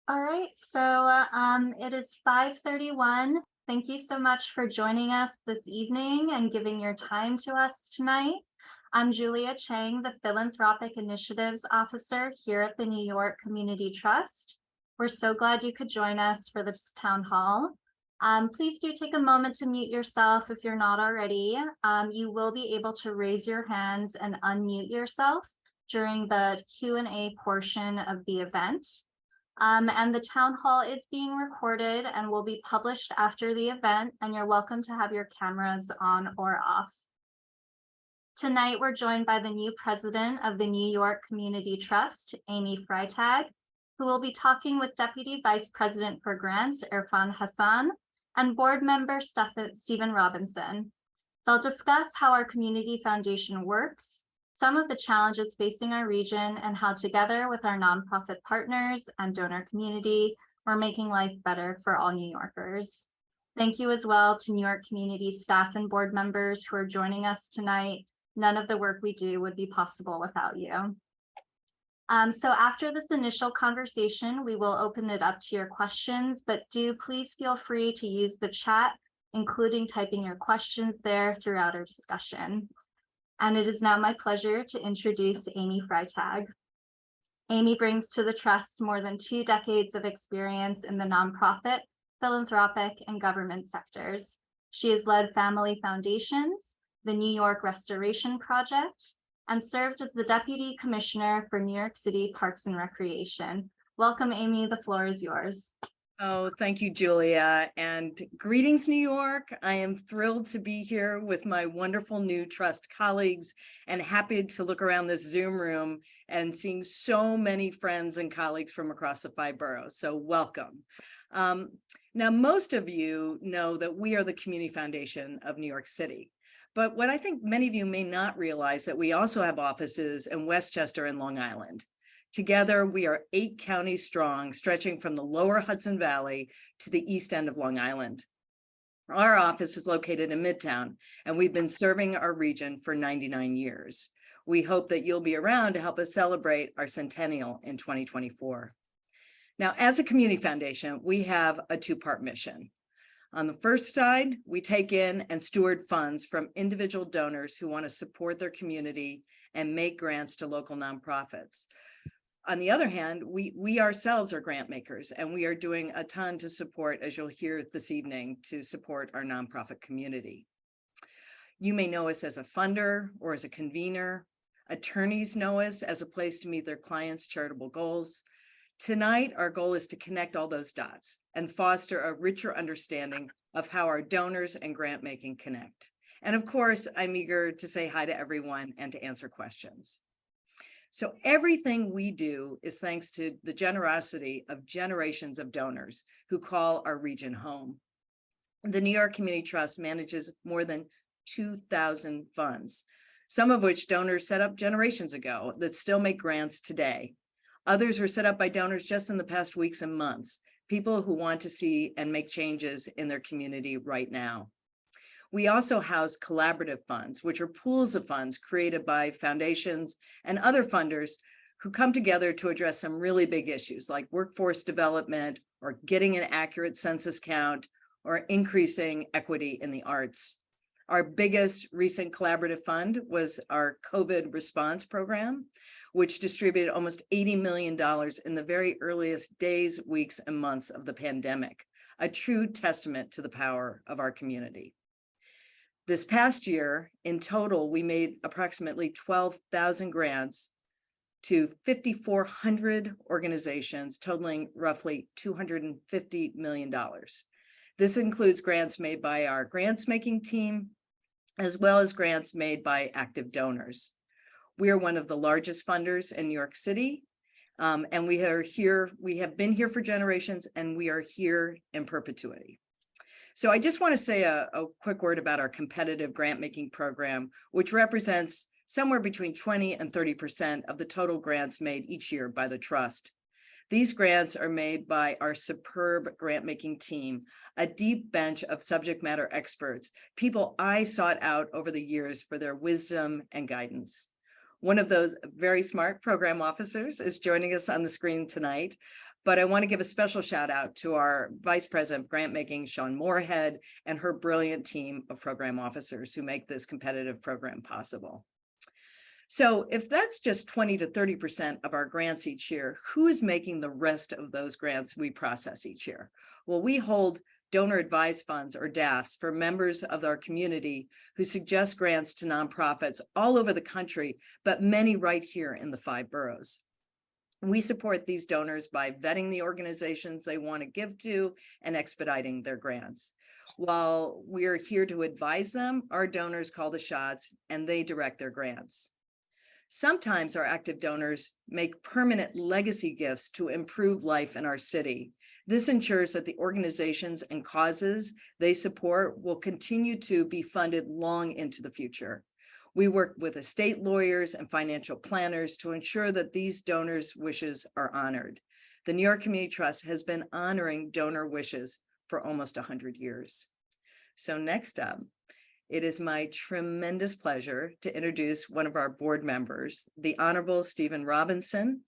All right, so it is 5:31. Thank you so much for joining us this evening and giving your time to us tonight. I'm Julia Chang, the Philanthropic Initiatives Officer here at the New York Community Trust. We're so glad you could join us for this town hall. Please do take a moment to mute yourself if you're not already. You will be able to raise your hands and unmute yourself during the Q&A portion of the event. And the town hall is being recorded and will be published after the event, and you're welcome to have your cameras on or off. Tonight, we're joined by the new president of the New York Community Trust, Amy Freitag, who will be talking with Deputy Vice President for Grants, Irfan Hassan, and board member Stephen Robinson. They'll discuss how our community foundation works, some of the challenges facing our region, and how together with our nonprofit partners and donor community, we're making life better for all New Yorkers. Thank you as well to New York Community staff and board members who are joining us tonight. None of the work we do would be possible without you. So after this initial conversation, we will open it up to your questions, but do please feel free to use the chat, including typing your questions there throughout our discussion. And it is now my pleasure to introduce Amy Freitag. Amy brings to the Trust more than 2 decades of experience in the nonprofit, philanthropic, and government sectors. She has led family foundations, the New York Restoration Project, and served as the Deputy Commissioner for New York City Parks and Recreation. Welcome, Amy. The floor is yours. Oh, thank you, Julia, and greetings, New York. I am thrilled to be here with my wonderful new Trust colleagues and happy to look around this Zoom room and seeing so many friends and colleagues from across the 5 boroughs. So welcome. Now, most of you know that we are the Community Foundation of New York City. But what I think many of you may not realize that we also have offices in Westchester and Long Island. Together, we are 8 counties strong, stretching from the lower Hudson Valley to the east end of Long Island. Our office is located in Midtown, and we've been serving our region for 99 years. We hope that you'll be around to help us celebrate our centennial in 2024. Now, as a community foundation, we have a 2-part mission. On the first side, we take in and steward funds from individual donors who want to support their community and make grants to local nonprofits. On the other hand, we ourselves are grant makers, and we are doing a ton to support, as you'll hear this evening, to support our nonprofit community. You may know us as a funder or as a convener. Attorneys know us as a place to meet their clients' charitable goals. Tonight, our goal is to connect all those dots and foster a richer understanding of how our donors and grant making connect. And of course, I'm eager to say hi to everyone and to answer questions. So everything we do is thanks to the generosity of generations of donors who call our region home. The New York Community Trust manages more than 2,000 funds, some of which donors set up generations ago that still make grants today. Others were set up by donors just in the past weeks and months, people who want to see and make changes in their community right now. We also house collaborative funds, which are pools of funds created by foundations and other funders who come together to address some really big issues like workforce development or getting an accurate census count or increasing equity in the arts. Our biggest recent collaborative fund was our COVID response program, which distributed almost $80 million in the very earliest days, weeks, and months of the pandemic, a true testament to the power of our community. This past year, in total, we made approximately 12,000 grants to 5,400 organizations, totaling roughly $250 million. This includes grants made by our grants making team, as well as grants made by active donors. We are one of the largest funders in New York City, and we have been here for generations, and we are here in perpetuity. So I just want to say a quick word about our competitive grant making program, which represents somewhere between 20 and 30% of the total grants made each year by the Trust. These grants are made by our superb grant making team, a deep bench of subject matter experts, people I sought out over the years for their wisdom and guidance. One of those very smart program officers is joining us on the screen tonight, but I want to give a special shout out to our Vice President of Grant Making, Sean Moorhead, and her brilliant team of program officers who make this competitive program possible. So if that's just 20 to 30% of our grants each year, who is making the rest of those grants we process each year? Well, we hold donor advised funds, or DAFs, for members of our community who suggest grants to nonprofits all over the country, but many right here in the 5 boroughs. We support these donors by vetting the organizations they want to give to and expediting their grants. While we're here to advise them, our donors call the shots and they direct their grants. Sometimes our active donors make permanent legacy gifts to improve life in our city. This ensures that the organizations and causes they support will continue to be funded long into the future. We work with estate lawyers and financial planners to ensure that these donors' wishes are honored. The New York Community Trust has been honoring donor wishes for almost 100 years. So next up, it is my tremendous pleasure to introduce one of our board members, the Honorable Stephen Robinson.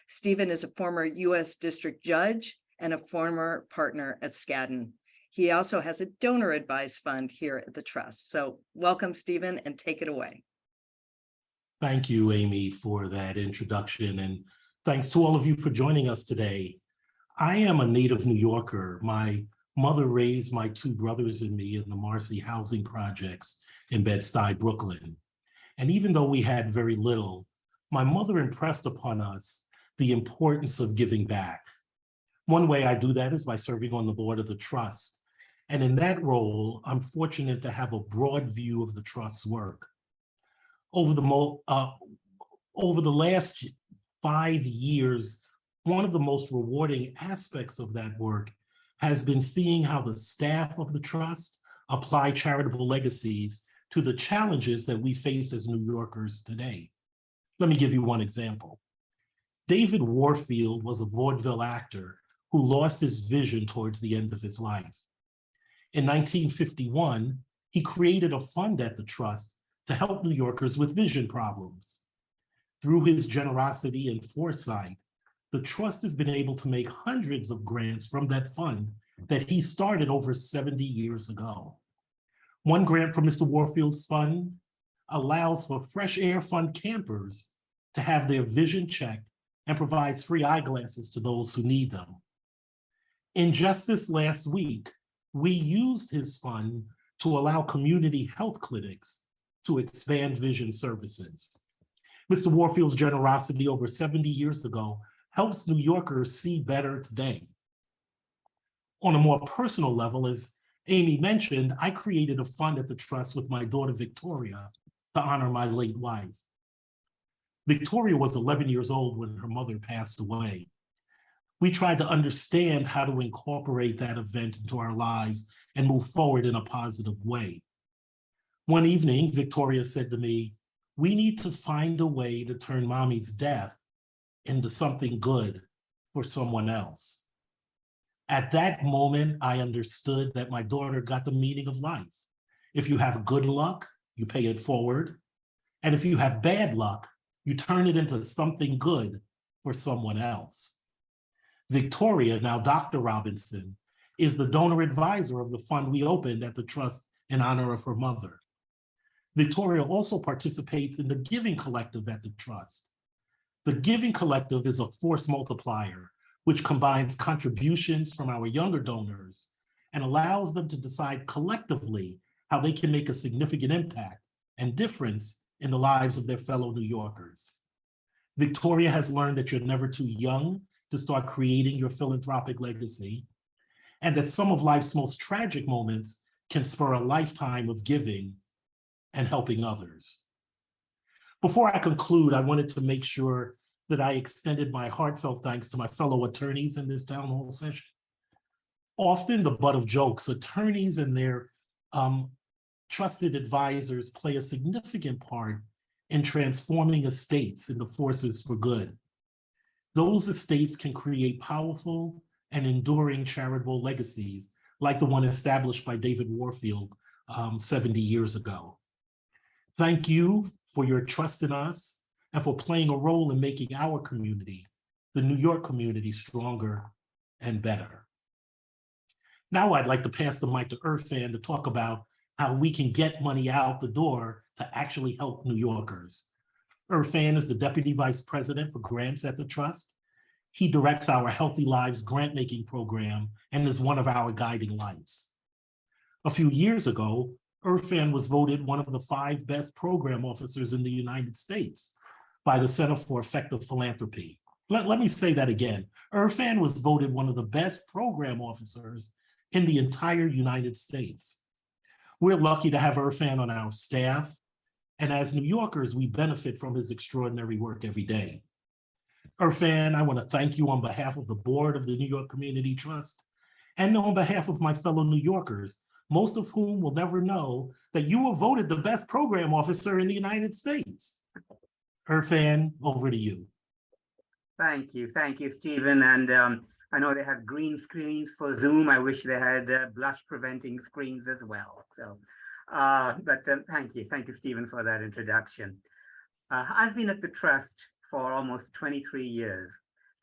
Stephen is a former U.S. District Judge and a former partner at Skadden. He also has a donor advised fund here at the Trust. So welcome, Stephen, and take it away. Thank you, Amy, for that introduction. And thanks to all of you for joining us today. I am a native New Yorker. My mother raised my 2 brothers and me in the Marcy housing projects in Bed-Stuy, Brooklyn. And even though we had very little, my mother impressed upon us the importance of giving back. One way I do that is by serving on the board of the Trust. And in that role, I'm fortunate to have a broad view of the Trust's work. Over the last 5 years, one of the most rewarding aspects of that work has been seeing how the staff of the Trust apply charitable legacies to the challenges that we face as New Yorkers today. Let me give you one example. David Warfield was a vaudeville actor who lost his vision towards the end of his life. In 1951, he created a fund at the Trust to help New Yorkers with vision problems. Through his generosity and foresight, the Trust has been able to make hundreds of grants from that fund that he started over 70 years ago. One grant from Mr. Warfield's fund allows for Fresh Air Fund campers to have their vision checked and provides free eyeglasses to those who need them. In just this last week, we used his fund to allow community health clinics to expand vision services. Mr. Warfield's generosity over 70 years ago helps New Yorkers see better today. On a more personal level, as Amy mentioned, I created a fund at the Trust with my daughter, Victoria, to honor my late wife. Victoria was 11 years old when her mother passed away. We tried to understand how to incorporate that event into our lives and move forward in a positive way. One evening, Victoria said to me, "We need to find a way to turn mommy's death into something good for someone else." At that moment, I understood that my daughter got the meaning of life. If you have good luck, you pay it forward. And if you have bad luck, you turn it into something good for someone else. Victoria, now Dr. Robinson, is the donor advisor of the fund we opened at the Trust in honor of her mother. Victoria also participates in the Giving Collective at the Trust. The Giving Collective is a force multiplier, which combines contributions from our younger donors and allows them to decide collectively how they can make a significant impact and difference in the lives of their fellow New Yorkers. Victoria has learned that you're never too young to start creating your philanthropic legacy, and that some of life's most tragic moments can spur a lifetime of giving and helping others. Before I conclude, I wanted to make sure that I extended my heartfelt thanks to my fellow attorneys in this town hall session. Often the butt of jokes, attorneys and their trusted advisors play a significant part in transforming estates into forces for good. Those estates can create powerful and enduring charitable legacies, like the one established by David Warfield 70 years ago. Thank you for your trust in us and for playing a role in making our community, the New York community, stronger and better. Now I'd like to pass the mic to Irfan to talk about how we can get money out the door to actually help New Yorkers. Irfan is the Deputy Vice President for Grants at the Trust. He directs our Healthy Lives grant-making program and is one of our guiding lights. A few years ago, Irfan was voted one of the 5 best program officers in the United States by the Center for Effective Philanthropy. Let me say that again. Irfan was voted one of the best program officers in the entire United States. We're lucky to have Irfan on our staff, and as New Yorkers, we benefit from his extraordinary work every day. Irfan, I want to thank you on behalf of the board of the New York Community Trust and on behalf of my fellow New Yorkers, most of whom will never know that you were voted the best program officer in the United States. Irfan, over to you. Thank you, Stephen. And I know they have green screens for Zoom. I wish they had blush-preventing screens as well. So, thank you, Stephen, for that introduction. I've been at the Trust for almost 23 years,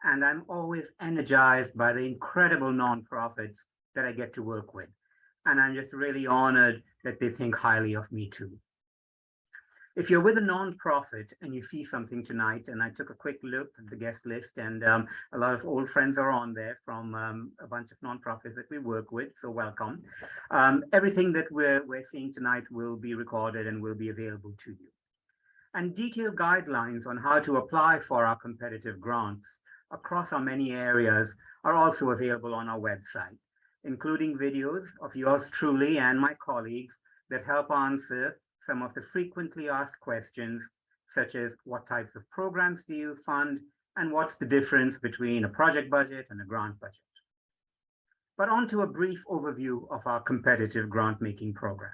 and I'm always energized by the incredible nonprofits that I get to work with. And I'm just really honored that they think highly of me too. If you're with a nonprofit and you see something tonight, and I took a quick look at the guest list, and a lot of old friends are on there from a bunch of nonprofits that we work with, so welcome. Everything that we're seeing tonight will be recorded and will be available to you. And detailed guidelines on how to apply for our competitive grants across our many areas are also available on our website, including videos of yours truly and my colleagues that help answer some of the frequently asked questions, such as what types of programs do you fund, and what's the difference between a project budget and a grant budget. But on to a brief overview of our competitive grant-making program.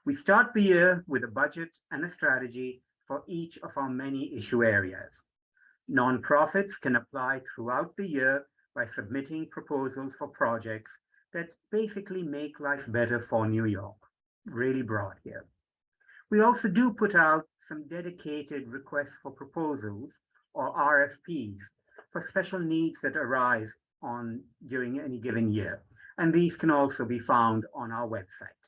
We start the year with a budget and a strategy for each of our many issue areas. Nonprofits can apply throughout the year by submitting proposals for projects that basically make life better for New York. Really broad here. We also do put out some dedicated requests for proposals, or RFPs, for special needs that arise during any given year. And these can also be found on our website.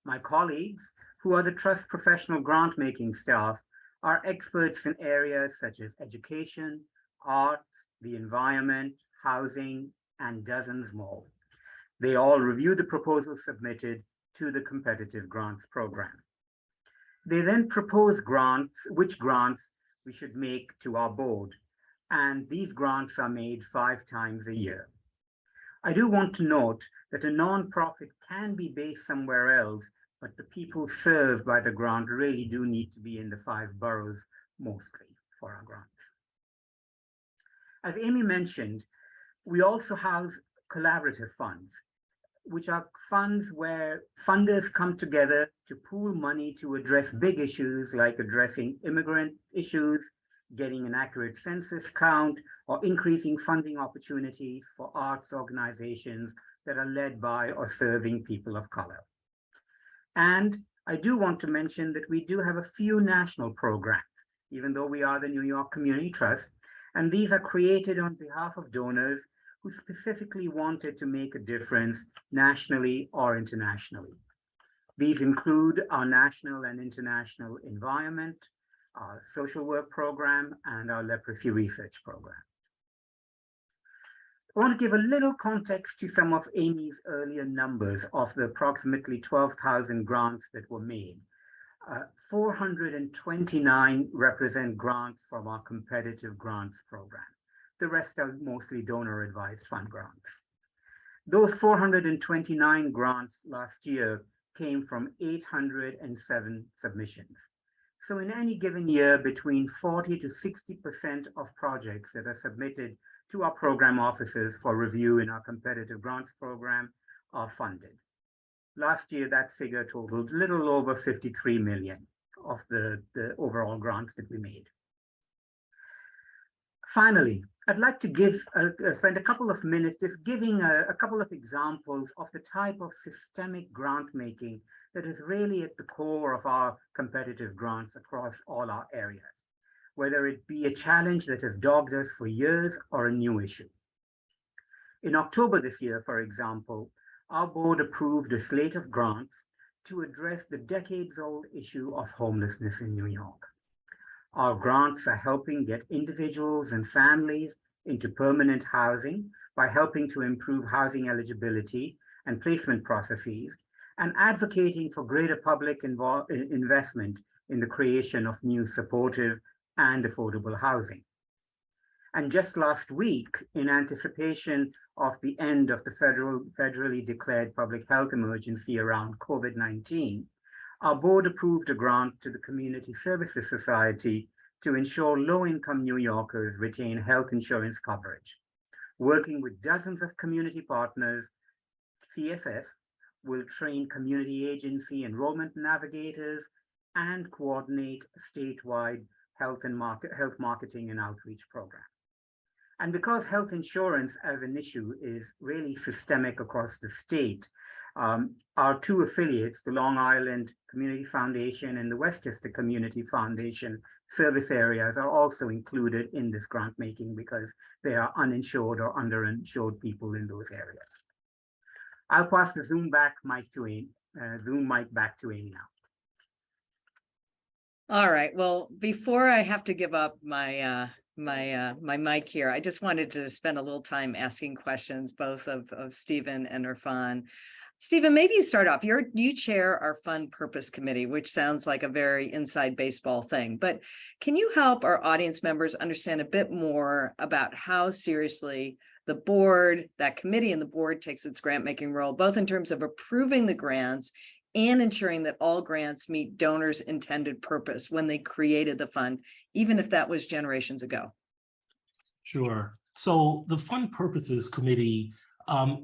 My colleagues, who are the Trust professional grant-making staff, are experts in areas such as education, arts, the environment, housing, and dozens more. They all review the proposals submitted to the competitive grants program. They then propose which grants we should make to our board, and these grants are made 5 times a year. I do want to note that a nonprofit can be based somewhere else, but the people served by the grant really do need to be in the 5 boroughs mostly for our grants. As Amy mentioned, we also house collaborative funds, which are funds where funders come together to pool money to address big issues like addressing immigrant issues, getting an accurate census count, or increasing funding opportunities for arts organizations that are led by or serving people of color. And I do want to mention that we do have a few national programs, even though we are the New York Community Trust, and these are created on behalf of donors who specifically wanted to make a difference nationally or internationally. These include our national and international environment, our social work program, and our leprosy research program. I want to give a little context to some of Amy's earlier numbers of the approximately 12,000 grants that were made. 429 represent grants from our competitive grants program. The rest are mostly donor-advised fund grants. Those 429 grants last year came from 807 submissions. So in any given year, between 40 to 60% of projects that are submitted to our program offices for review in our competitive grants program are funded. Last year, that figure totaled a little over 53 million of the overall grants that we made. Finally, I'd like to spend a couple of minutes just giving a couple of examples of the type of systemic grant making that is really at the core of our competitive grants across all our areas, whether it be a challenge that has dogged us for years or a new issue. In October this year, for example, our board approved a slate of grants to address the decades-old issue of homelessness in New York. Our grants are helping get individuals and families into permanent housing by helping to improve housing eligibility and placement processes, and advocating for greater public investment in the creation of new supportive and affordable housing. And just last week, in anticipation of the end of the federally declared public health emergency around COVID-19, our board approved a grant to the Community Services Society to ensure low-income New Yorkers retain health insurance coverage. Working with dozens of community partners, CSS will train community agency enrollment navigators and coordinate statewide health marketing and outreach programs. And because health insurance as an issue is really systemic across the state, our two affiliates, the Long Island Community Foundation and the Westchester Community Foundation service areas, are also included in this grant making because they are uninsured or underinsured people in those areas. I'll pass the Zoom mic back to Amy now. All right, well, before I have to give up my my mic here, I just wanted to spend a little time asking questions, both of Stephen and Irfan. Stephen, maybe you start off. You chair our Fund Purpose Committee, which sounds like a very inside baseball thing, but can you help our audience members understand a bit more about how seriously the board, that committee and the board takes its grant making role, both in terms of approving the grants and ensuring that all grants meet donors' intended purpose when they created the fund, even if that was generations ago? Sure. So the Fund Purposes Committee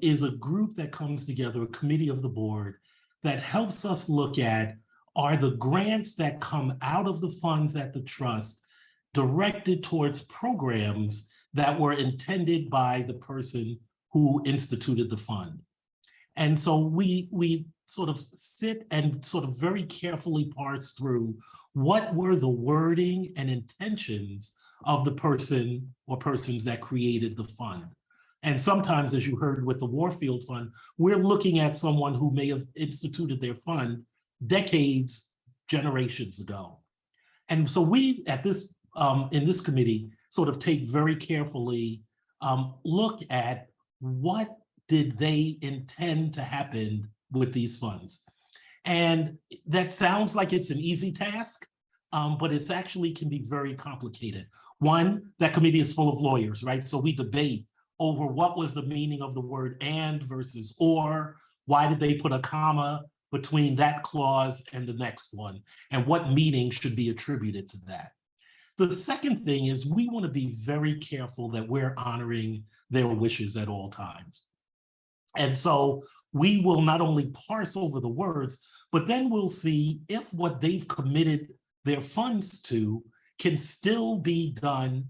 is a group that comes together, a committee of the board, that helps us look at, are the grants that come out of the funds at the trust directed towards programs that were intended by the person who instituted the fund? And so we sort of sit and sort of very carefully parse through what were the wording and intentions of the person or persons that created the fund. And sometimes, as you heard with the Warfield Fund, we're looking at someone who may have instituted their fund decades, generations ago. And so we at this, in this committee, sort of take very carefully look at what did they intend to happen with these funds. And that sounds like it's an easy task, but it's actually can be very complicated. One, that committee is full of lawyers, right? So we debate over what was the meaning of the word and versus or, why did they put a comma between that clause and the next one, and what meaning should be attributed to that. The second thing is we want to be very careful that we're honoring their wishes at all times. And so we will not only parse over the words, but then we'll see if what they've committed their funds to can still be done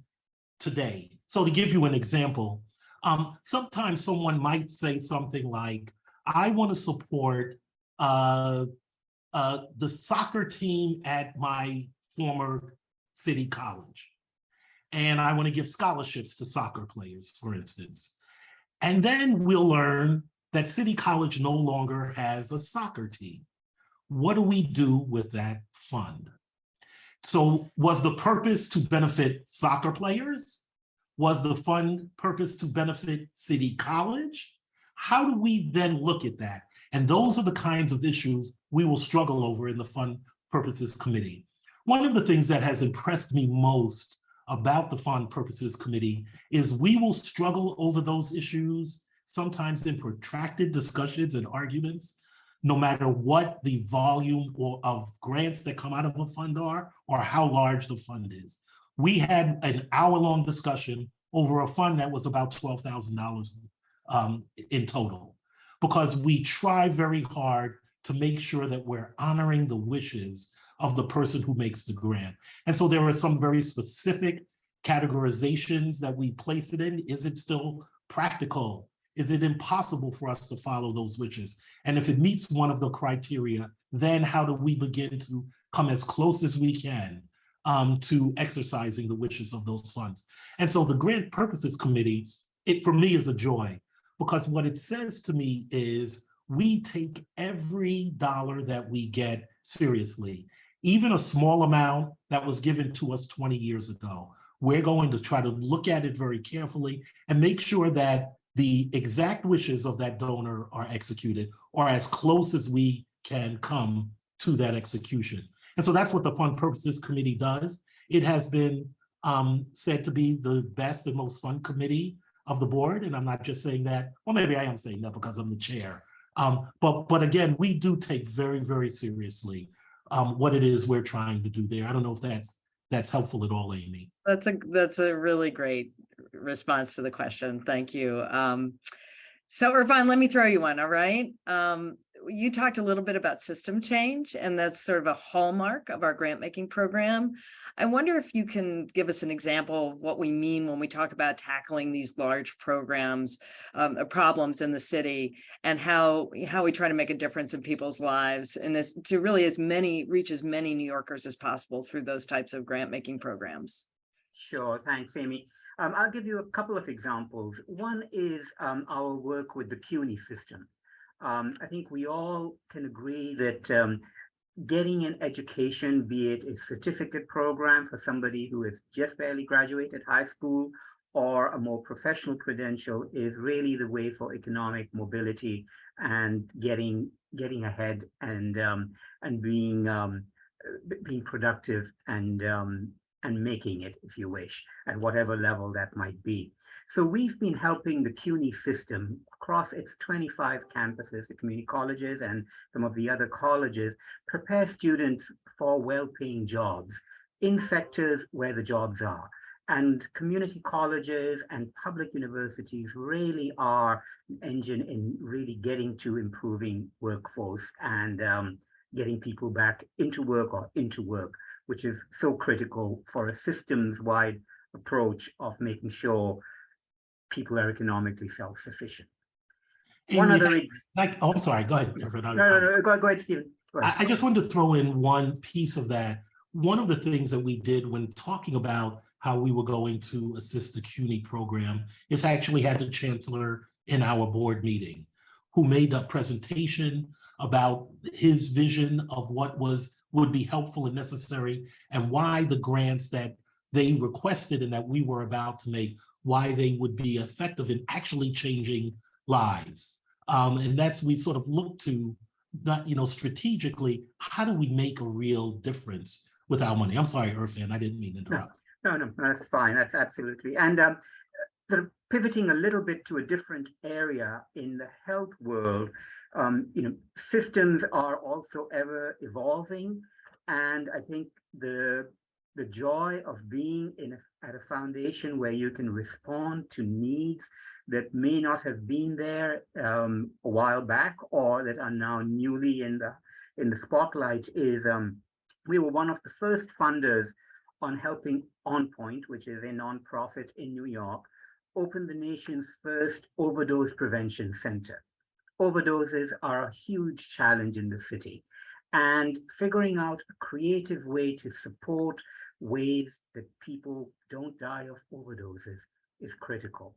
today. So to give you an example, sometimes someone might say something like, I want to support the soccer team at my former city college, and I want to give scholarships to soccer players, for instance. And then we'll learn that City College no longer has a soccer team. What do we do with that fund? So was the purpose to benefit soccer players? Was the fund purpose to benefit City College? How do we then look at that? And those are the kinds of issues we will struggle over in the Fund Purposes Committee. One of the things that has impressed me most about the Fund Purposes Committee is we will struggle over those issues, sometimes in protracted discussions and arguments, no matter what the volume of grants that come out of a fund are or how large the fund is. We had an hour-long discussion over a fund that was about $12,000 in total, because we try very hard to make sure that we're honoring the wishes of the person who makes the grant. And so there are some very specific categorizations that we place it in? Is it still practical? Is it impossible for us to follow those wishes? And if it meets one of the criteria, then how do we begin to come as close as we can to exercising the wishes of those funds? And so the Grant Purposes Committee, it for me is a joy, because what it says to me is we take every dollar that we get seriously, even a small amount that was given to us 20 years ago. We're going to try to look at it very carefully and make sure that the exact wishes of that donor are executed, or as close as we can come to that execution. And so that's what the Fund Purposes Committee does. It has been said to be the best and most fun committee of the board. And I'm not just saying that, well, maybe I am saying that because I'm the chair. But again, we do take very, very seriously what it is we're trying to do there. I don't know if that's helpful at all, Amy. That's a really great response to the question. Thank you. So Irfan, let me throw you one. All right. You talked a little bit about system change, and that's sort of a hallmark of our grant making program. I wonder if you can give us an example of what we mean when we talk about tackling these large programs, problems in the city, and how we try to make a difference in people's lives, and this to really reach as many New Yorkers as possible through those types of grant making programs. Sure, thanks, Amy. I'll give you a couple of examples. One is our work with the CUNY system. I think we all can agree that getting an education, be it a certificate program for somebody who has just barely graduated high school, or a more professional credential, is really the way for economic mobility and getting ahead and being productive and making it, if you wish, at whatever level that might be. So we've been helping the CUNY system across its 25 campuses, the community colleges and some of the other colleges, prepare students for well-paying jobs in sectors where the jobs are. And community colleges and public universities really are an engine in really getting to improving workforce and getting people back into work or into work, which is so critical for a systems-wide approach of making sure people are economically self-sufficient. One other, I'm sorry, go ahead. No, go ahead, Stephen. Go ahead. I just wanted to throw in one piece of that. One of the things that we did when talking about how we were going to assist the CUNY program is I actually had the chancellor in our board meeting, who made a presentation about his vision of what would be helpful and necessary, and why the grants that they requested and that we were about to make, why they would be effective in actually changing lives. And that's, we sort of look to, not, strategically, how do we make a real difference with our money? I'm sorry, Irfan, I didn't mean to interrupt. No, that's fine. That's absolutely. And sort of pivoting a little bit to a different area in the health world, systems are also ever evolving. And I think the joy of being at a foundation where you can respond to needs that may not have been there a while back, or that are now newly in the spotlight, is we were one of the first funders on helping OnPoint, which is a nonprofit in New York, open the nation's first overdose prevention center. Overdoses are a huge challenge in the city, and figuring out a creative way to support ways that people don't die of overdoses is critical.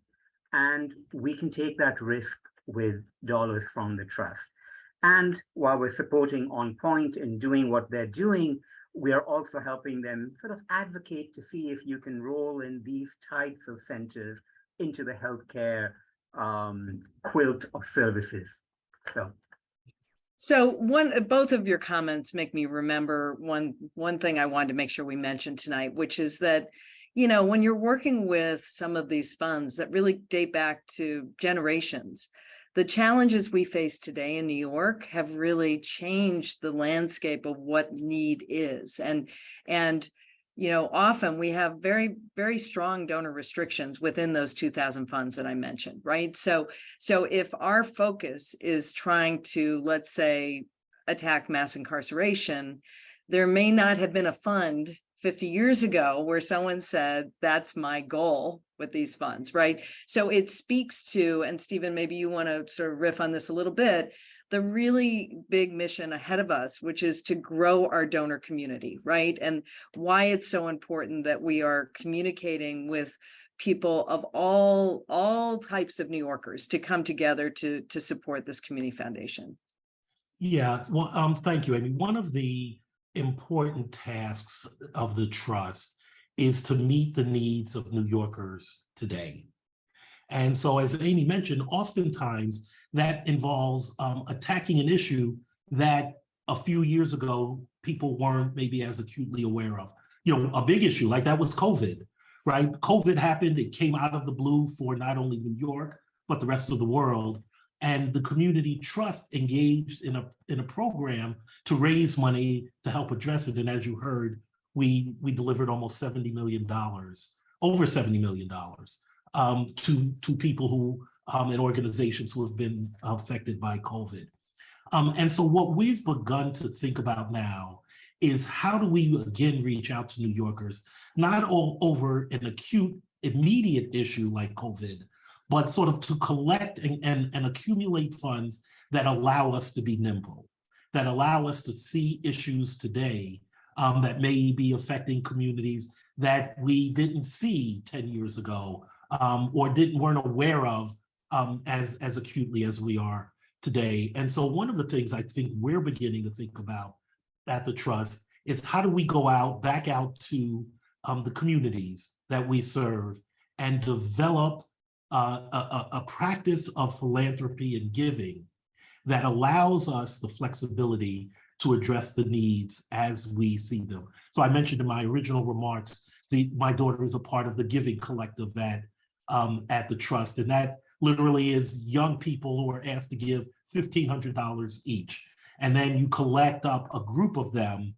And we can take that risk with dollars from the trust. And while we're supporting OnPoint and doing what they're doing, we are also helping them sort of advocate to see if you can roll in these types of centers into the healthcare quilt of services. So both of your comments make me remember one thing I wanted to make sure we mentioned tonight, which is that, when you're working with some of these funds that really date back to generations, the challenges we face today in New York have really changed the landscape of what need is. And often we have very, very strong donor restrictions within those 2,000 funds that I mentioned, right? So if our focus is trying to, let's say, attack mass incarceration, there may not have been a fund 50 years ago where someone said, that's my goal with these funds, right? So it speaks to, and Stephen, maybe you want to sort of riff on this a little bit, the really big mission ahead of us, which is to grow our donor community, right? And why it's so important that we are communicating with people of all types of New Yorkers to come together to support this community foundation. Yeah, well, thank you, Amy. One of the important tasks of the trust is to meet the needs of New Yorkers today. And so, as Amy mentioned, oftentimes that involves attacking an issue that a few years ago people weren't maybe as acutely aware of. You know, a big issue like that was COVID, right? COVID happened, it came out of the blue for not only New York, but the rest of the world. And the community trust engaged in a program to raise money to help address it. And as you heard, we delivered almost $70 million, over $70 million to people who and organizations who have been affected by COVID. And so what we've begun to think about now is how do we again reach out to New Yorkers, not all over an acute, immediate issue like COVID, but sort of to collect and accumulate funds that allow us to be nimble, that allow us to see issues today that may be affecting communities that we didn't see 10 years ago or weren't aware of as acutely as we are today. And so one of the things I think we're beginning to think about at the Trust is how do we go back out to the communities that we serve and develop a practice of philanthropy and giving that allows us the flexibility to address the needs as we see them. So I mentioned in my original remarks, my daughter is a part of the Giving Collective at the Trust, and that literally is young people who are asked to give $1,500 each. And then you collect up a group of them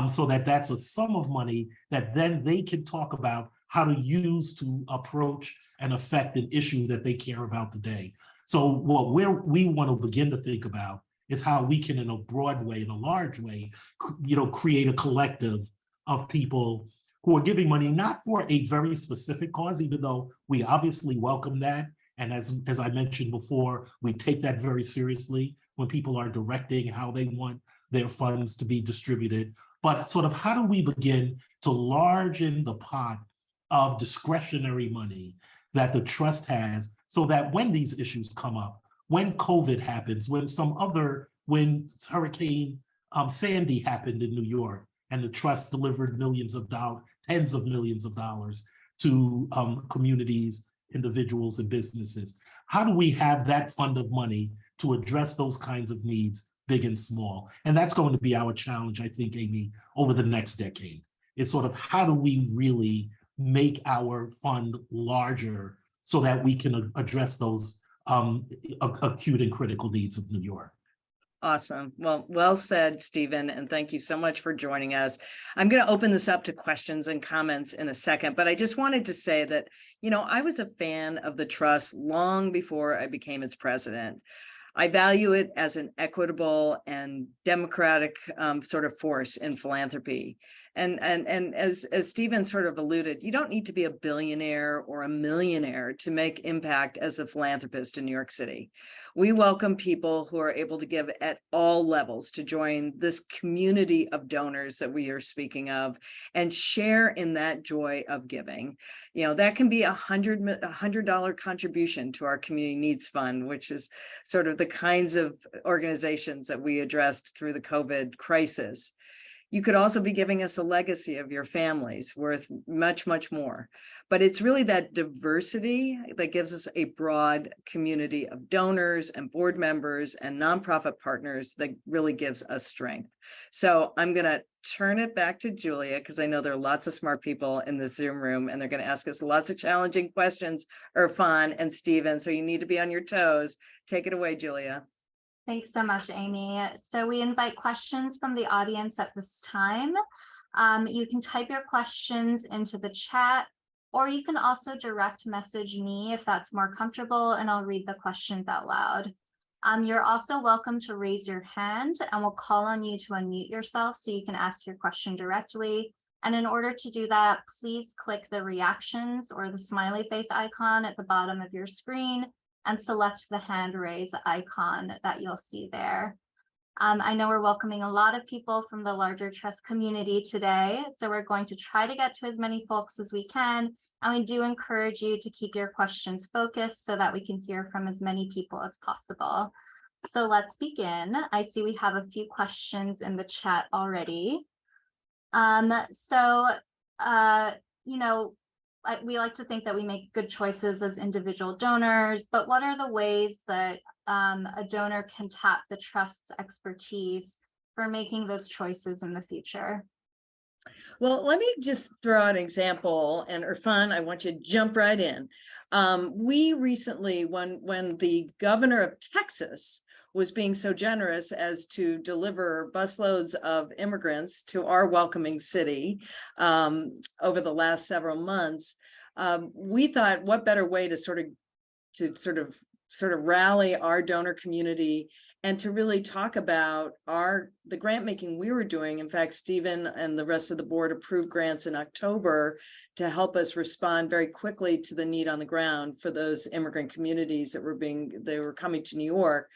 so that's a sum of money that then they can talk about how to use to approach and affect an issue that they care about today. So what we want to begin to think about is how we can, in a broad way, in a large way, create a collective of people who are giving money, not for a very specific cause, even though we obviously welcome that. And as I mentioned before, we take that very seriously when people are directing how they want their funds to be distributed. But sort of how do we begin to largen the pot of discretionary money that the Trust has so that when these issues come up, when COVID happens, when Hurricane Sandy happened in New York, and the Trust delivered millions of dollars, tens of millions of dollars to communities, individuals, and businesses. How do we have that fund of money to address those kinds of needs, big and small? And that's going to be our challenge, I think, Amy, over the next decade. It's sort of how do we really make our fund larger so that we can address those acute and critical needs of New York. Awesome. Well said, Stephen, and thank you so much for joining us. I'm going to open this up to questions and comments in a second, but I just wanted to say that, I was a fan of the Trust long before I became its president. I value it as an equitable and democratic sort of force in philanthropy. And as Stephen sort of alluded, you don't need to be a billionaire or a millionaire to make impact as a philanthropist in New York City. We welcome people who are able to give at all levels to join this community of donors that we are speaking of and share in that joy of giving. That can be $100 contribution to our Community Needs Fund, which is sort of the kinds of organizations that we addressed through the COVID crisis. You could also be giving us a legacy of your families worth much, much more. But it's really that diversity that gives us a broad community of donors and board members and nonprofit partners that really gives us strength. So I'm going to turn it back to Julia, because I know there are lots of smart people in the Zoom room, and they're going to ask us lots of challenging questions, Irfan and Stephen. So you need to be on your toes. Take it away, Julia. Thanks so much, Amy. So we invite questions from the audience at this time. You can type your questions into the chat, or you can also direct message me if that's more comfortable, and I'll read the questions out loud. You're also welcome to raise your hand, and we'll call on you to unmute yourself so you can ask your question directly. And in order to do that, please click the reactions or the smiley face icon at the bottom of your screen and select the hand raise icon that you'll see there. I know we're welcoming a lot of people from the larger trust community today, so we're going to try to get to as many folks as we can, and we do encourage you to keep your questions focused so that we can hear from as many people as possible. So let's begin. I see we have a few questions in the chat already. You know, we like to think that we make good choices as individual donors, but what are the ways that a donor can tap the trust's expertise for making those choices in the future? Well, let me just throw out an example, and Irfan, I want you to jump right in. We recently, when the governor of Texas was being so generous as to deliver busloads of immigrants to our welcoming city over the last several months, we thought, what better way to sort of rally our donor community and to really talk about the grant making we were doing. In fact, Stephen and the rest of the board approved grants in October to help us respond very quickly to the need on the ground for those immigrant communities that were coming to New York.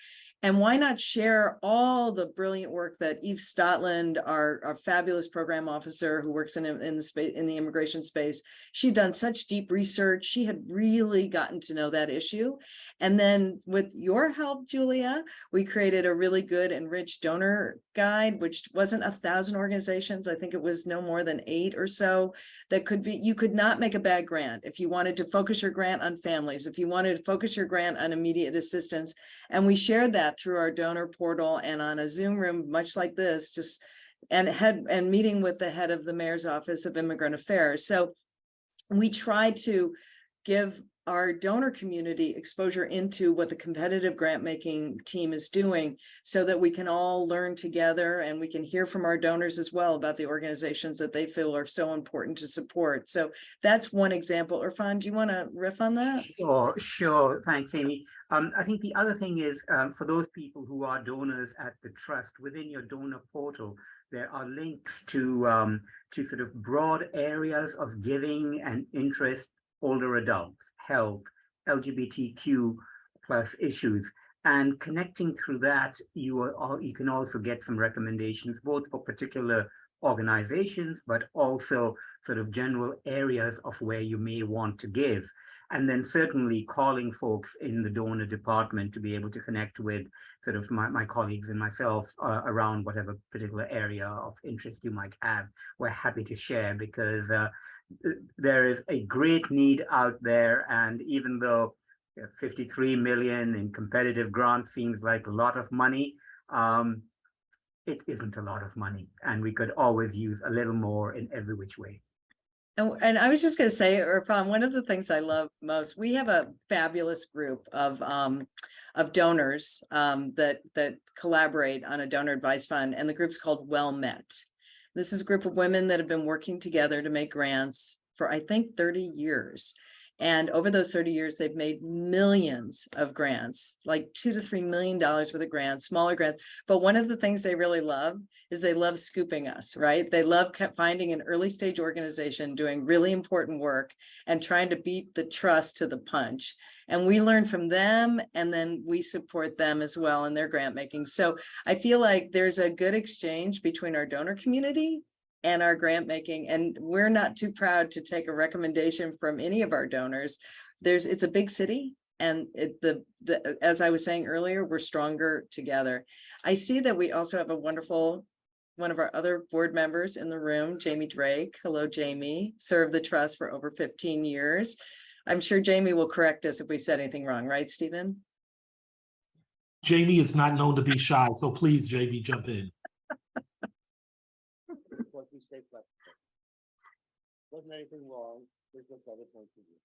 And why not share all the brilliant work that Eve Stotland, our fabulous program officer who works in the immigration space, she'd done such deep research. She had really gotten to know that issue. And then with your help, Julia, we created a really good and rich donor guide, which wasn't 1,000 organizations. I think it was no more than 8 or so that you could not make a bad grant. If you wanted to focus your grant on families, if you wanted to focus your grant on immediate assistance, and we shared that through our donor portal and on a Zoom room, much like this, and meeting with the head of the mayor's office of immigrant affairs. So we try to give our donor community exposure into what the competitive grant making team is doing so that we can all learn together and we can hear from our donors as well about the organizations that they feel are so important to support. So that's one example. Irfan, do you want to riff on that? Sure. Thanks, Amy. I think the other thing is for those people who are donors at the trust, within your donor portal, there are links to sort of broad areas of giving and interest: older adults, health, LGBTQ plus issues. And connecting through that, you can also get some recommendations, both for particular organizations, but also sort of general areas of where you may want to give. And then certainly calling folks in the donor department to be able to connect with sort of my colleagues and myself around whatever particular area of interest you might have. We're happy to share, because there is a great need out there. And even though 53 million in competitive grants seems like a lot of money, it isn't a lot of money. And we could always use a little more in every which way. And I was just going to say, Irfan, one of the things I love most, we have a fabulous group of donors that collaborate on a donor advice fund, and the group's called Well Met. This is a group of women that have been working together to make grants for, I think, 30 years. And over those 30 years, they've made millions of grants, like $2 to $3 million worth of grants, smaller grants. But one of the things they really love is they love scooping us, right? They love finding an early stage organization doing really important work and trying to beat the trust to the punch. And we learn from them, and then we support them as well in their grant making. So I feel like there's a good exchange between our donor community and our grant making, and we're not too proud to take a recommendation from any of our donors. It's a big city, and as I was saying earlier, we're stronger together. I see that we also have one of our other board members in the room, Jamie Drake. Hello, Jamie. Served the trust for over 15 years. I'm sure Jamie will correct us if we said anything wrong, right, Stephen? Jamie is not known to be shy, so please, Jamie, jump in. Stay flexible. Wasn't anything wrong. There's just other points of view.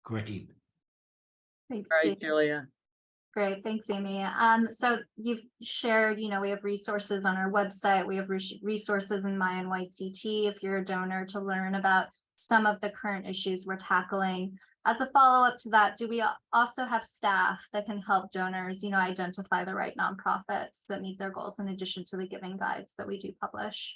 Great. Thanks, All right, Jamie. Julia. Great, thanks, Amy. So you've shared, we have resources on our website. We have resources in MyNYCT if you're a donor to learn about some of the current issues we're tackling. As a follow-up to that, do we also have staff that can help donors, identify the right nonprofits that meet their goals in addition to the giving guides that we do publish?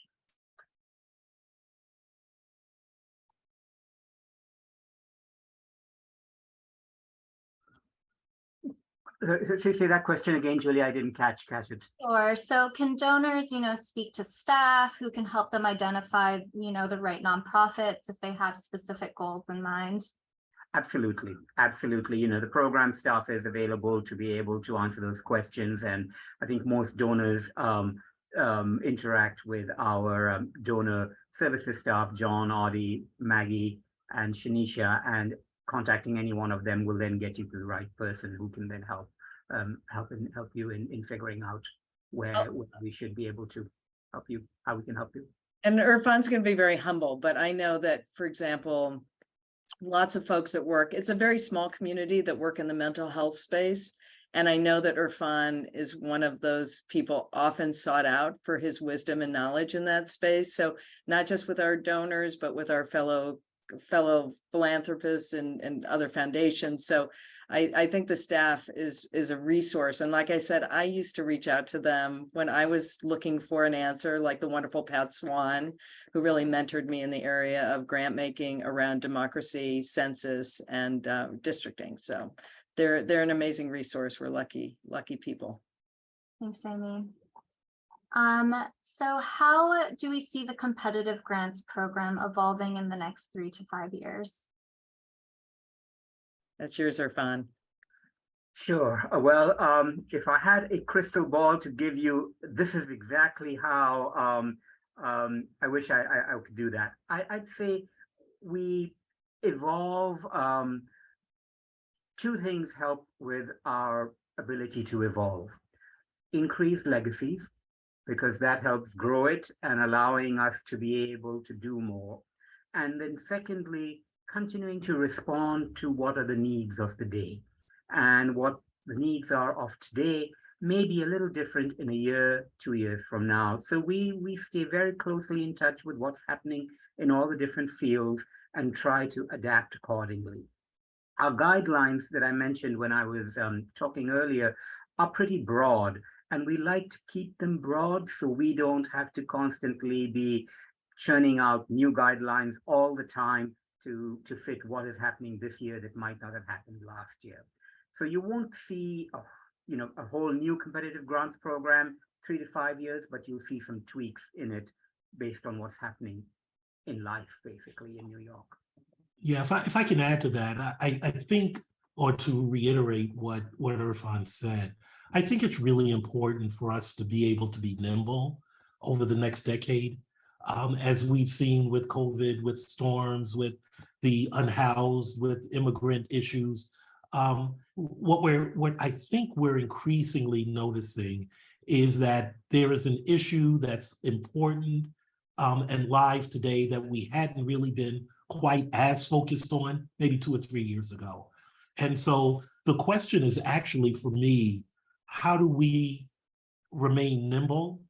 Say that question again, Julie. I didn't catch it. Or so can donors, speak to staff who can help them identify, the right nonprofits if they have specific goals in mind? Absolutely. The program staff is available to be able to answer those questions. And I think most donors interact with our donor services staff, John, Audie, Maggie, and Shanisha, and contacting any one of them will then get you to the right person who can then help you in figuring out where we should be able to help you, how we can help you. And Irfan's going to be very humble, but I know that, for example, lots of folks at work, it's a very small community that work in the mental health space. And I know that Irfan is one of those people often sought out for his wisdom and knowledge in that space. So not just with our donors, but with our fellow philanthropists and other foundations. So I think the staff is a resource. And like I said, I used to reach out to them when I was looking for an answer, like the wonderful Pat Swan, who really mentored me in the area of grant making around democracy, census, and districting. So they're an amazing resource. We're lucky people. Thanks, Amy. So how do we see the competitive grants program evolving in the next 3 to 5 years? That's yours, Irfan. Sure. Well, if I had a crystal ball to give you, this is exactly how I wish I could do that. I'd say we evolve. Two things help with our ability to evolve. Increased legacies, because that helps grow it and allowing us to be able to do more. And then secondly, continuing to respond to what are the needs of the day, and what the needs are of today may be a little different in a year, 2 years from now. So we stay very closely in touch with what's happening in all the different fields and try to adapt accordingly. Our guidelines that I mentioned when I was talking earlier are pretty broad, and we like to keep them broad so we don't have to constantly be churning out new guidelines all the time to fit what is happening this year that might not have happened last year. So you won't see a whole new competitive grants program 3 to 5 years, but you'll see some tweaks in it based on what's happening in life, basically, in New York. Yeah, if I can add to that, I think, or to reiterate what Irfan said, I think it's really important for us to be able to be nimble over the next decade. As we've seen with COVID, with storms, with the unhoused, with immigrant issues, what I think we're increasingly noticing is that there is an issue that's important and live today that we hadn't really been quite as focused on maybe 2 or 3 years ago. And so the question is actually, for me, how do we remain nimble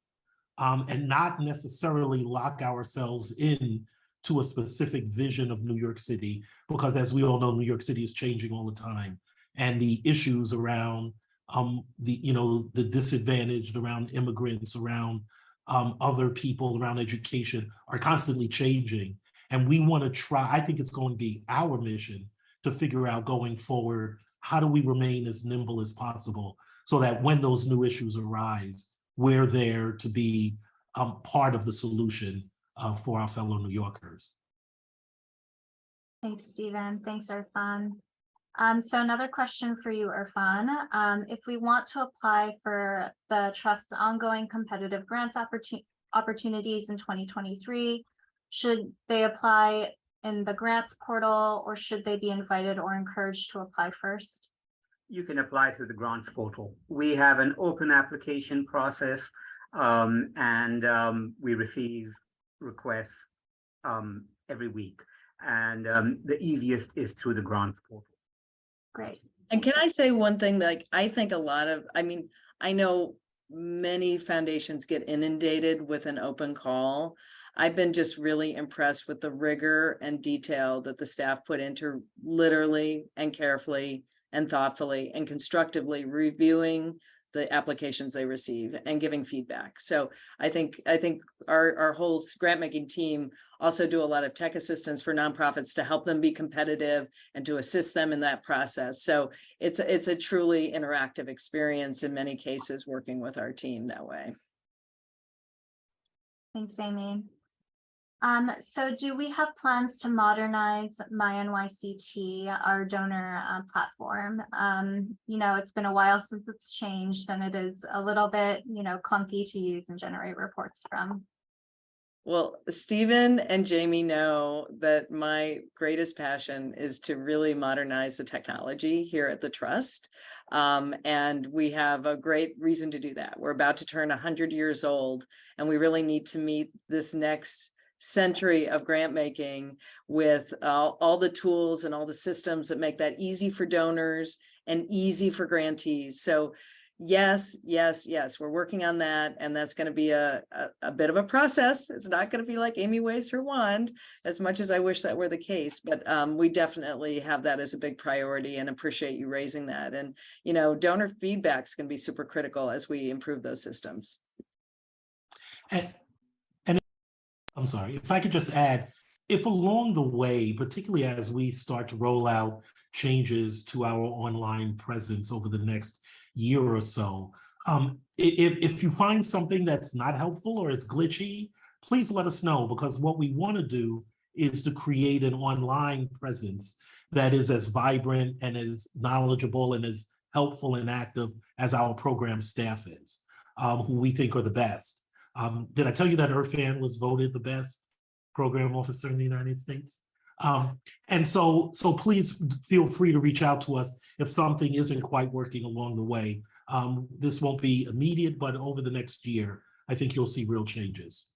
and not necessarily lock ourselves in to a specific vision of New York City? Because as we all know, New York City is changing all the time. And the issues around the disadvantaged, around immigrants, around other people, around education are constantly changing. And we want to try, I think it's going to be our mission to figure out going forward, how do we remain as nimble as possible so that when those new issues arise, we're there to be part of the solution for our fellow New Yorkers. Thanks, Stephen. Thanks, Irfan. So another question for you, Irfan. If we want to apply for the Trust's ongoing competitive grants opportunities in 2023, should they apply in the grants portal, or should they be invited or encouraged to apply first? You can apply through the grants portal. We have an open application process, and we receive requests every week. And the easiest is through the grants portal. Great. And can I say one thing? Like, I think I know many foundations get inundated with an open call. I've been just really impressed with the rigor and detail that the staff put into literally and carefully and thoughtfully and constructively reviewing the applications they receive and giving feedback. So I think our whole grant making team also do a lot of tech assistance for nonprofits to help them be competitive and to assist them in that process. So it's a truly interactive experience in many cases working with our team that way. Thanks, Amy. So do we have plans to modernize MyNYCT, our donor platform? It's been a while since it's changed, and it is a little bit, clunky to use and generate reports from. Well, Stephen and Jamie know that my greatest passion is to really modernize the technology here at the Trust. And we have a great reason to do that. We're about to turn 100 years old, and we really need to meet this next century of grant making with all the tools and all the systems that make that easy for donors and easy for grantees. So yes, we're working on that, and that's going to be a bit of a process. It's not going to be like Amy waves her wand, as much as I wish that were the case, but we definitely have that as a big priority and appreciate you raising that. And donor feedback is going to be super critical as we improve those systems. And I'm sorry, if I could just add, if along the way, particularly as we start to roll out changes to our online presence over the next year or so, if you find something that's not helpful or it's glitchy, please let us know, because what we want to do is to create an online presence that is as vibrant and as knowledgeable and as helpful and active as our program staff is, who we think are the best. Did I tell you that Irfan was voted the best program officer in the United States? And so please feel free to reach out to us if something isn't quite working along the way. This won't be immediate, but over the next year, I think you'll see real changes.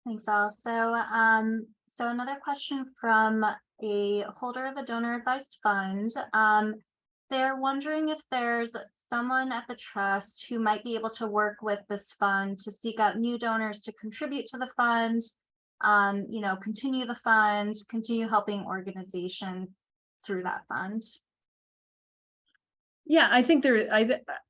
Thanks, Al. So another question from a holder of a donor advised fund. They're wondering if there's someone at the Trust who might be able to work with this fund to seek out new donors to contribute to the fund, continue the fund, continue helping organizations through that fund. Yeah, I think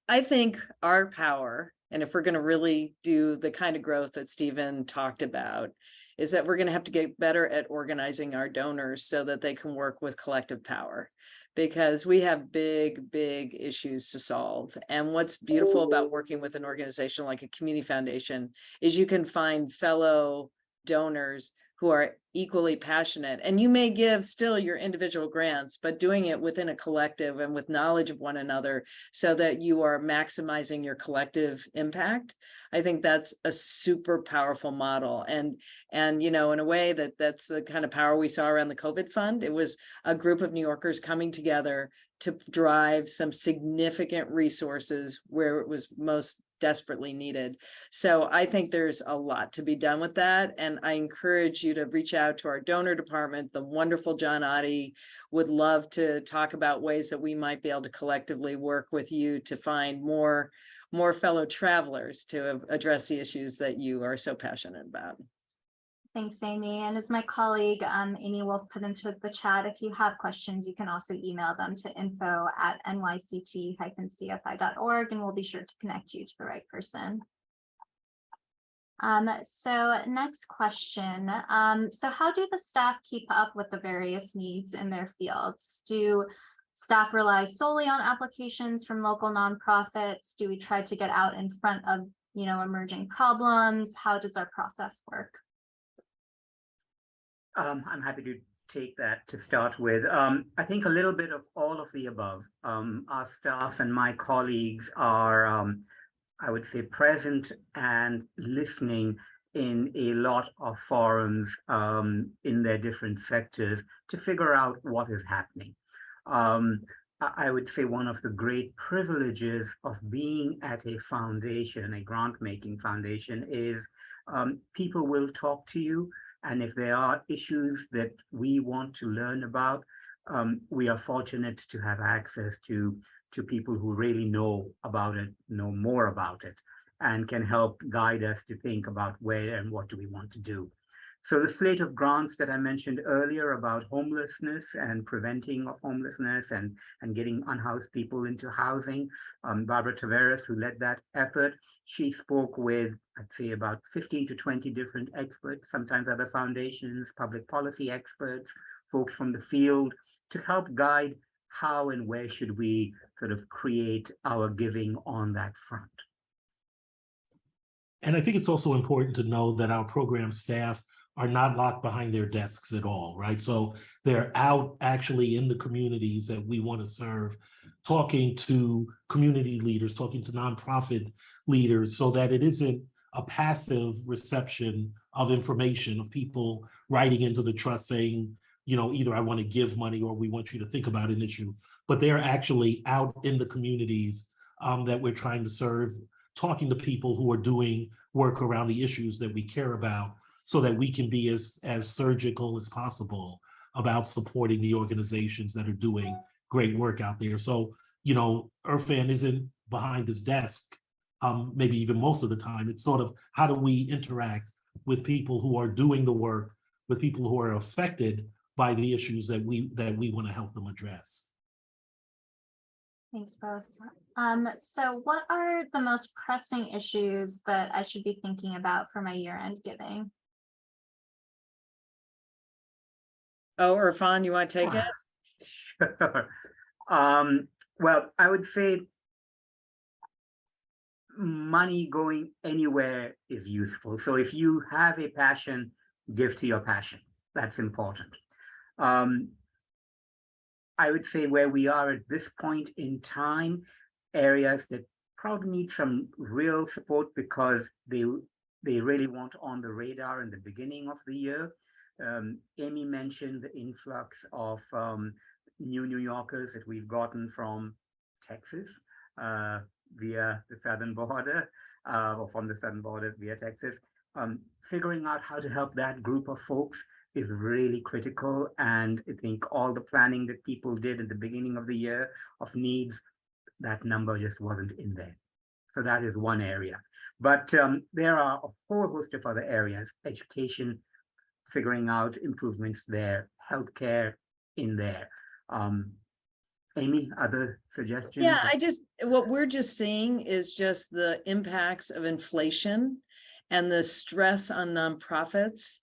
I think our power, and if we're going to really do the kind of growth that Stephen talked about, is that we're going to have to get better at organizing our donors so that they can work with collective power, because we have big issues to solve. And what's beautiful about working with an organization like a community foundation is you can find fellow donors who are equally passionate, and you may give still your individual grants, but doing it within a collective and with knowledge of one another so that you are maximizing your collective impact. I think that's a super powerful model. And in a way that's the kind of power we saw around the COVID fund. It was a group of New Yorkers coming together to drive some significant resources where it was most desperately needed. So I think there's a lot to be done with that. And I encourage you to reach out to our donor department. The wonderful John Oddie would love to talk about ways that we might be able to collectively work with you to find more fellow travelers to address the issues that you are so passionate about. Thanks, Amy. And as my colleague, Amy will put into the chat, if you have questions, you can also email them to info@nyct-cfi.org, and we'll be sure to connect you to the right person. So next question. So how do the staff keep up with the various needs in their fields? Do staff rely solely on applications from local nonprofits? Do we try to get out in front of, emerging problems? How does our process work? I'm happy to take that to start with. I think a little bit of all of the above. Our staff and my colleagues are, I would say, present and listening in a lot of forums in their different sectors to figure out what is happening. I would say one of the great privileges of being at a foundation, a grant-making foundation, is people will talk to you. And if there are issues that we want to learn about, we are fortunate to have access to people who really know about it, know more about it, and can help guide us to think about where and what do we want to do. So the slate of grants that I mentioned earlier about homelessness and preventing of homelessness and getting unhoused people into housing, Barbara Taveras, who led that effort, she spoke with, I'd say, about 15 to 20 different experts, sometimes other foundations, public policy experts, folks from the field, to help guide how and where should we sort of create our giving on that front. And I think it's also important to know that our program staff are not locked behind their desks at all, right? So they're out actually in the communities that we want to serve, talking to community leaders, talking to nonprofit leaders, so that it isn't a passive reception of information, of people writing into the trust saying, you know, either I want to give money or we want you to think about an issue, but they're actually out in the communities that we're trying to serve, talking to people who are doing work around the issues that we care about, so that we can be as surgical as possible about supporting the organizations that are doing great work out there. So, you know, Irfan isn't behind his desk, maybe even most of the time. It's sort of, how do we interact with people who are doing the work, with people who are affected by the issues that we want to help them address. Thanks both. So what are the most pressing issues that I should be thinking about for my year-end giving? Oh, Irfan, you want to take it? Sure. Well, I would say money going anywhere is useful. So if you have a passion, give to your passion. That's important. I would say where we are at this point in time, areas that probably need some real support because they really weren't on the radar in the beginning of the year. Amy mentioned the influx of new New Yorkers that we've gotten from Texas via the southern border, or from the southern border via Texas. Figuring out how to help that group of folks is really critical. And I think all the planning that people did at the beginning of the year of needs, that number just wasn't in there. So that is one area. But there are a whole host of other areas: education, figuring out improvements there, healthcare in there. Amy, other suggestions? Yeah, what we're just seeing is just the impacts of inflation and the stress on nonprofits.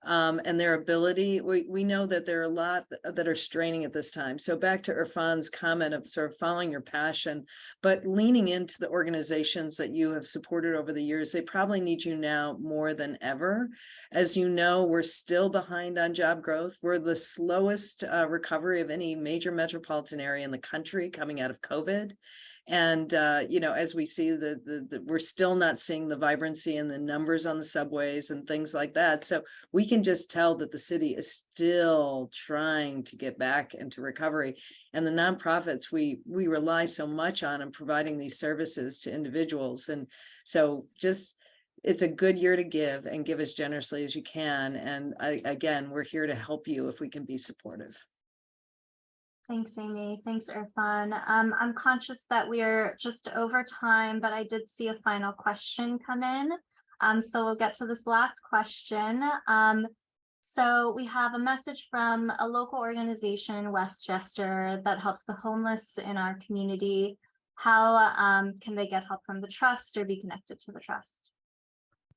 And their ability, we know that there are a lot that are straining at this time. So back to Irfan's comment of sort of following your passion, but leaning into the organizations that you have supported over the years. They probably need you now more than ever. As you know, we're still behind on job growth. We're the slowest recovery of any major metropolitan area in the country coming out of COVID. And, you know, as we see we're still not seeing the vibrancy and the numbers on the subways and things like that. So we can just tell that the city is still trying to get back into recovery. And the nonprofits we rely so much on in providing these services to individuals. And so it's a good year to give, and give as generously as you can. And again, we're here to help you if we can be supportive. Thanks, Amy. Thanks, Irfan. I'm conscious that we are just over time, but I did see a final question come in. So we'll get to this last question. So we have a message from a local organization in Westchester that helps the homeless in our community. How can they get help from the trust or be connected to the trust?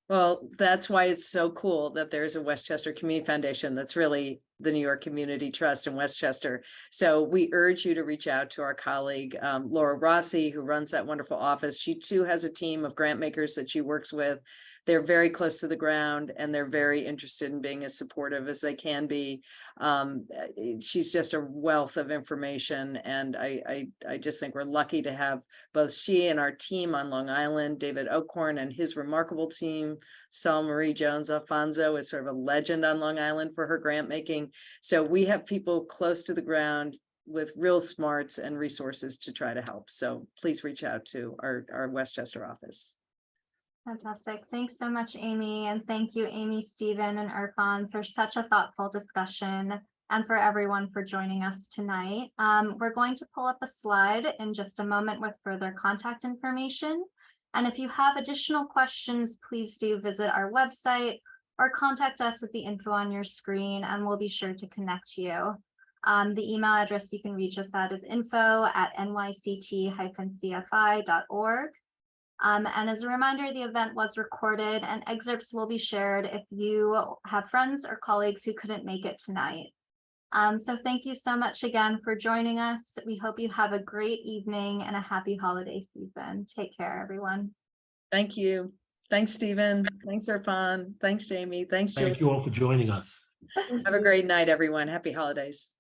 Well, that's why it's so cool that there's a Westchester Community Foundation that's really the New York Community Trust in Westchester. So we urge you to reach out to our colleague, Laura Rossi, who runs that wonderful office. She too has a team of grant makers that she works with. They're very close to the ground, and they're very interested in being as supportive as they can be. She's just a wealth of information, and I just think we're lucky to have both she and our team on Long Island, David Oakhorn and his remarkable team. Saul Marie Jones Alfonso is sort of a legend on Long Island for her grant making. So we have people close to the ground with real smarts and resources to try to help. So please reach out to our Westchester office. Fantastic. Thanks so much, Amy. And thank you, Amy, Stephen, and Irfan, for such a thoughtful discussion, and for everyone for joining us tonight. We're going to pull up a slide in just a moment with further contact information. And if you have additional questions, please do visit our website or contact us at the info on your screen and we'll be sure to connect you. The email address you can reach us at is info@nyct-cfi.org. And as a reminder, the event was recorded and excerpts will be shared if you have friends or colleagues who couldn't make it tonight. So thank you so much again for joining us. We hope you have a great evening and a happy holiday season. Take care, everyone. Thank you. Thanks, Stephen. Thanks, Irfan. Thanks, Jamie. Thanks, Julie. Thank you all for joining us. Have a great night, everyone. Happy holidays.